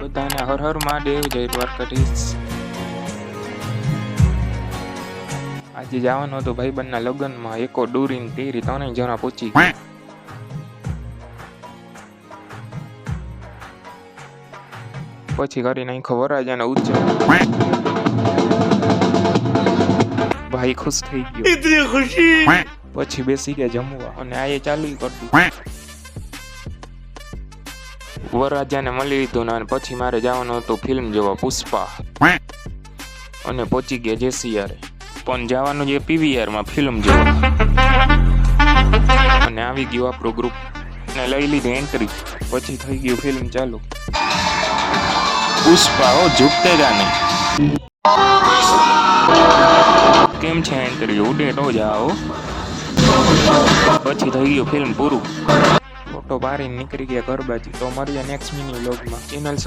બધાને હર હર મહાદેવ, જય દ્વારકાધીશ। આજે જવાનું હતું ભાઈબંધના લગ્નમાં, એકો ડોરીને તેરી 3 જણા પહોંચી ગયા। પછી કરી નાખ્યો વરરાજાને ઉચ્ચાર, ભાઈ ખુશ થઈ ગયો, ઇતની ખુશી। પછી બેસી ગયા જમવા અને આ ચાલુ કરી દીધું। વરરાજાને મળી લીધું ને પછી મારે જવાનું હતું ફિલ્મ જોવા પુષ્પા, અને પહોંચી ગયા જેસીઆર, પણ જવાનું છે પીવીઆર માં ફિલ્મ જોવા। અને આવી ગયું આપણું ગ્રુપ ને લઈ લીધી એન્ટ્રી, પછી થઈ ગયું ફિલ્મ ચાલુ। પુષ્પા હો ઝૂકતેગા નહીં, કેમ છે એન્ટ્રી, ઉડે તો જાઓ। પછી થઈ ગયું ફિલ્મ પૂરું, ફોટો પાડીને નીકળી ગયા ઘર બાજુ। તો મળીએ નેક્સ્ટ મિની વ્લોગમાં। ચેનલ